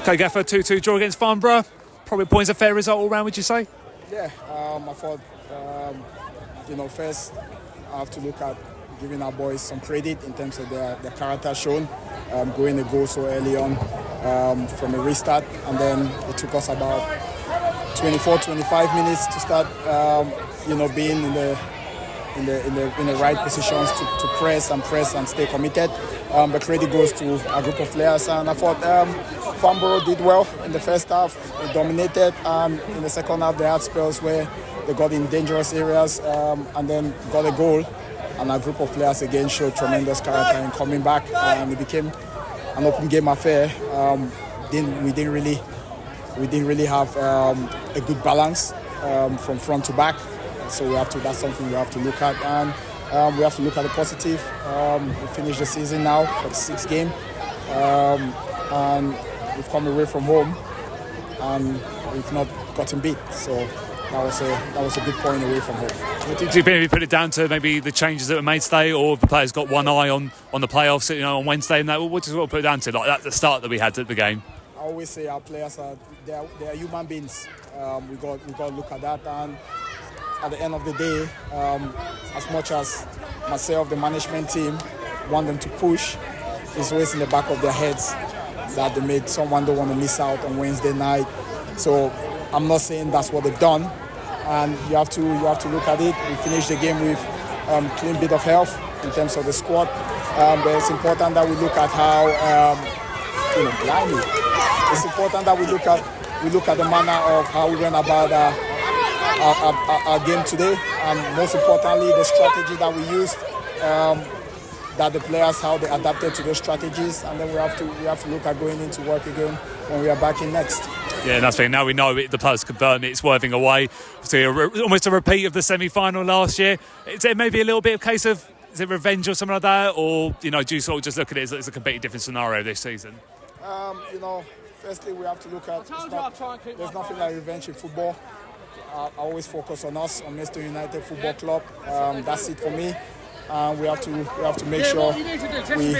Okay, Gaffer, 2-2 draw against Farnborough. Probably points a fair result all round, would you say? Yeah, I thought, first I have to look at giving our boys some credit in terms of their character shown, going a goal so early on from a restart, and then it took us about 24-25 minutes to start, being in the right positions to press and stay committed. The credit goes to a group of players, and I thought Farnborough did well in the first half. They dominated, and in the second half they had spells where they got in dangerous areas and then got a goal. And a group of players again showed tremendous character in coming back, and it became an open game affair. We didn't really have a good balance from front to back. So that's something we have to look at, and we have to look at the positive. We finished the season now for the 6th game, and we've come away from home, and we've not gotten beat. So that was a good point away from home. Did you maybe put it down to maybe the changes that were made today, or the players got one eye on the playoffs, on Wednesday, and that? What do you put it down to? Like the start that we had at the game. I always say our players are human beings. We got to look at that, and at the end of the day, as much as myself, the management team, want them to push, it's always in the back of their heads that they made someone don't want to miss out on Wednesday night. So I'm not saying that's what they've done, and you have to look at it. We finished the game with clean bit of health in terms of the squad, but it's important that we look at how it's important that we look at the manner of how we went about our game today, and most importantly the strategy that we used, that the players, how they adapted to those strategies, and then we have to look at going into work again when we are back in next. Yeah, and that's the thing. Now we know it, the players confirm it's Worthing away. So almost a repeat of the semi-final last year. Is it maybe a little bit of case of, is it revenge or something like that, or do you sort of just look at it as a completely different scenario this season? Firstly we have to look at, there's nothing like revenge in football. I always focus on us, on Manchester United Football Club. That's it for me. We have to make sure we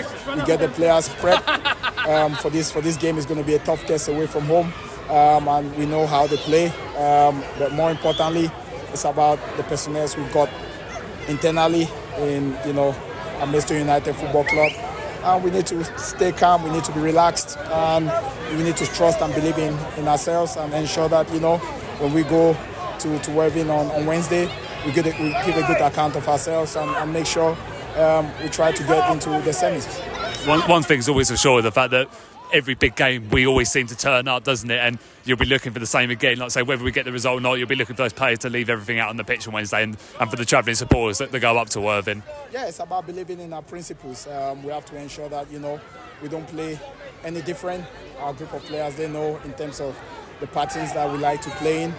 get the players prepped for this game. Is going to be a tough test away from home, and we know how they play. But more importantly, it's about the personnel we've got internally in Manchester United Football Club. And we need to stay calm. We need to be relaxed, and we need to trust and believe in ourselves, and ensure that when we go to Worthing on Wednesday, we give a good account of ourselves, and make sure we try to get into the semis. One thing's always for sure, the fact that every big game we always seem to turn up, doesn't it? And you'll be looking for the same again. Like I say, whether we get the result or not, you'll be looking for those players to leave everything out on the pitch on Wednesday, and for the travelling supporters that go up to Worthing. Yeah, it's about believing in our principles. We have to ensure that we don't play any different. Our group of players, they know in terms of the patterns that we like to play in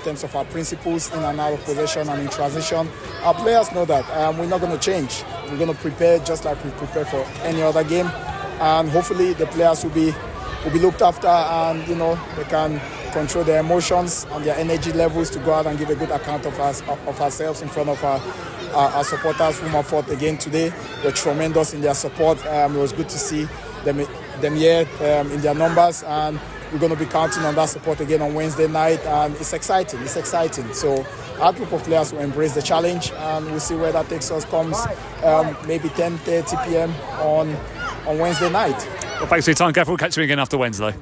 terms of our principles in and out of possession and in transition. Our players know that. We're not going to change. We're going to prepare just like we prepare for any other game, and hopefully the players will be looked after, and they can control their emotions and their energy levels to go out and give a good account of ourselves in front of our supporters, whom I fought again today. They're tremendous in their support. It was good to see them here in their numbers, and we're going to be counting on that support again on Wednesday night, and it's exciting. So our group of players will embrace the challenge, and we'll see where that takes us. Comes maybe 10:30 p.m. on Wednesday night. Well, thanks for your time, Gav. We'll catch you again after Wednesday.